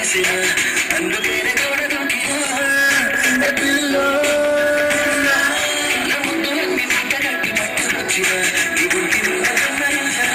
అందుకేనే గోడ దూకినా పిల్లో నా ముద్దులన్నీ మూట కట్టి పట్టుకొచ్చిన నీ గుంటి మీద కన్నరించా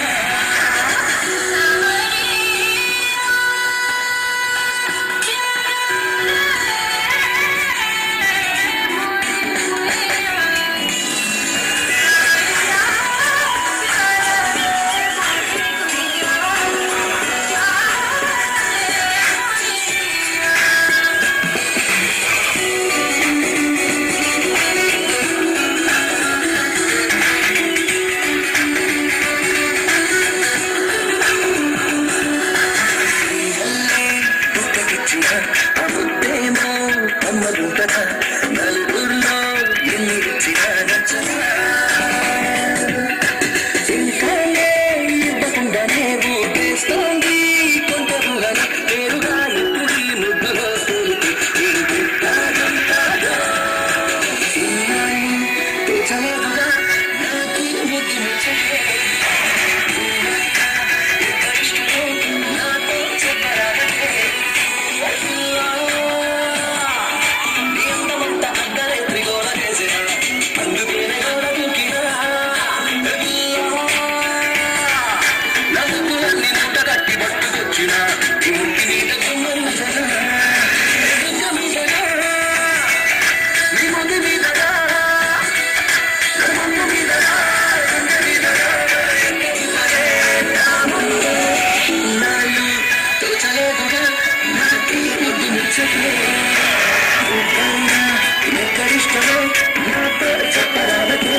నలుగురిలో ఎన్ని రుచిగా నచ్చగా ఇంకానే ఇవ్వకుండానే ఊపేస్తోంది కొంత ఊహన పేరుగా ఎప్పుడు ఈ ముద్దులో తోలుతూ తెచ్చలేదుగా నాకీ బుద్ధి ముచ్చటే ఎక్కడిష్టమో నాతో చెప్పరాదే ఎక్కడిష్టమో నాతో చెప్పరాదే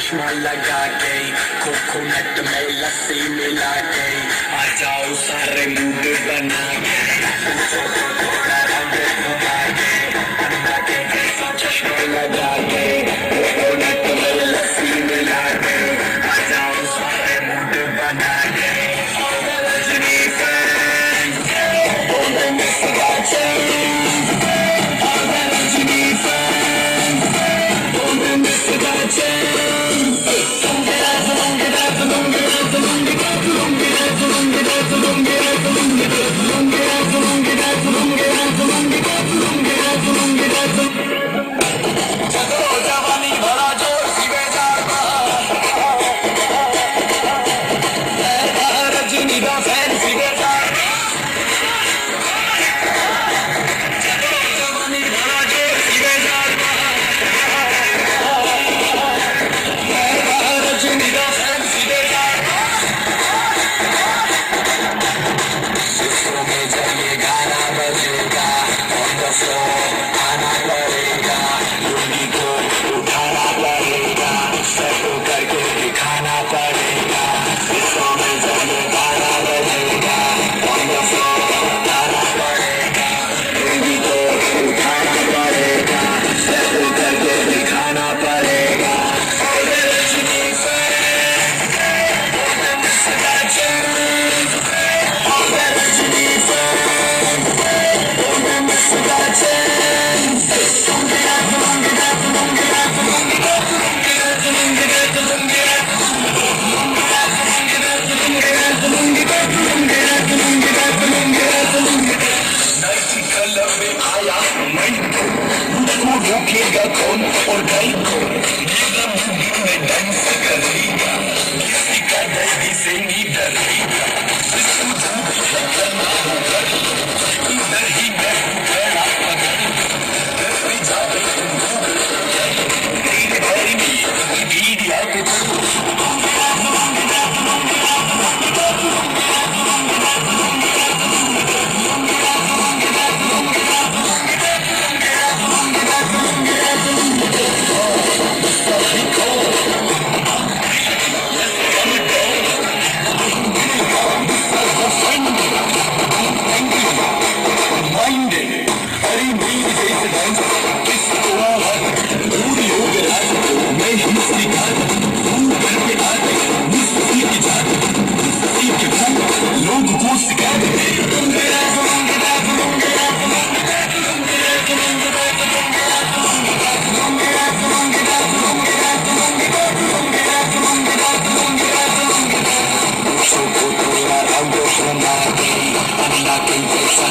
चश्मा लगा के कोकोनट में लस्सी मिला के आ जाओ सारे मूड बना के पूछो तो थोड़ा रंग घुमा के अन्ना के जैसा चश्मा लगा के कोकोनट में लस्सी मिला के आ जाओ सारे मूड बना के रजनी फैन बोले मिस गाचन रजनी फैन बोले मिस गाचन रोकेगा कौन और कहीं को में डांस करेगा किसी का दर्दी से नहीं डरेगा इधर ही मैं हूँ खड़ा पकड़ जावे तेरे बारे में मीडिया के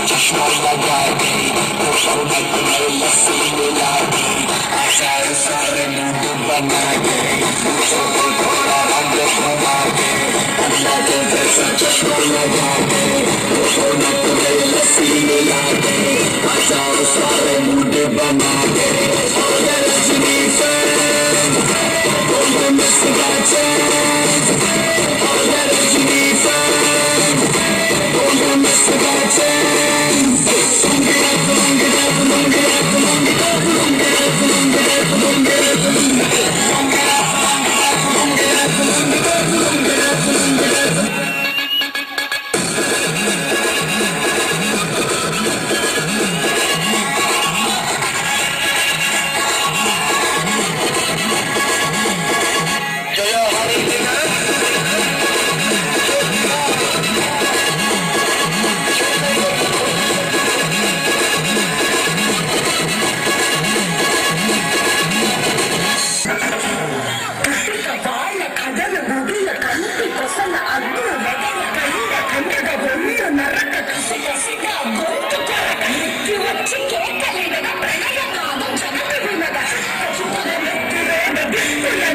चश्मा लगा के कोकोनट में लस्सी मिला के आचार सारे मूड बना के पूछो तो थोड़ा रंग घुमा के अन्ना के जैसा चश्मा लगा के कोकोनट में लस्सी मिला के आचार सारे मूड बना के रजनी फैन बोले मिस गाचन रजनी फैन बोले मिस गाचन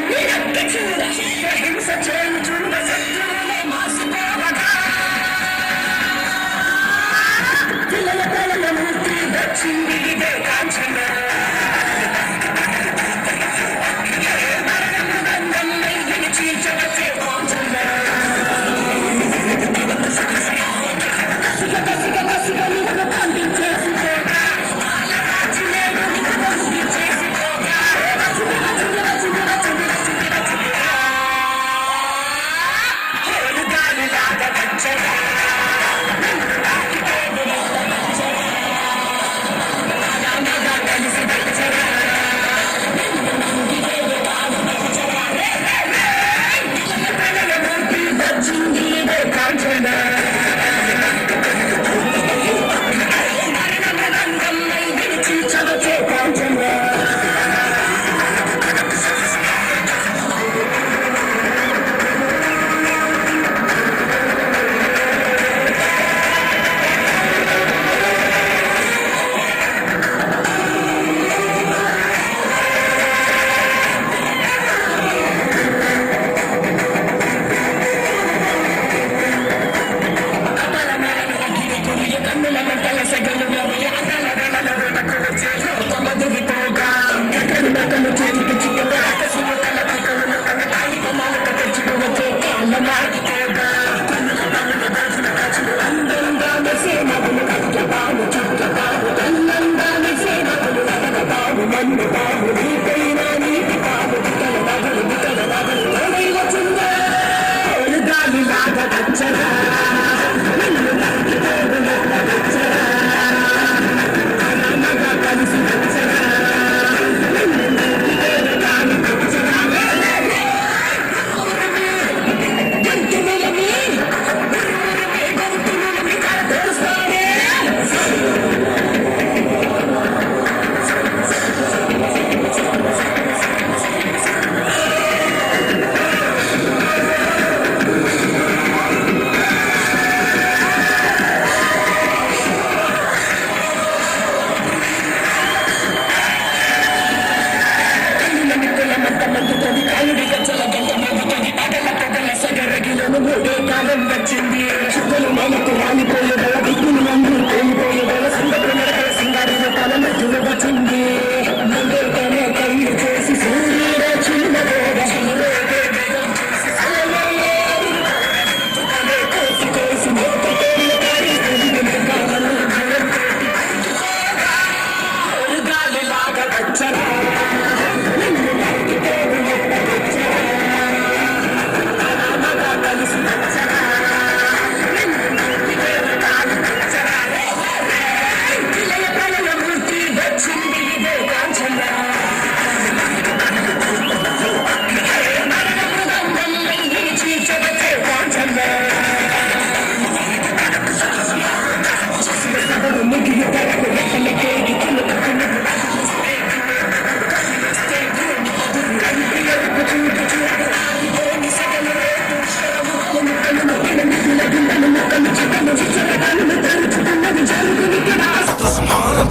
Mira,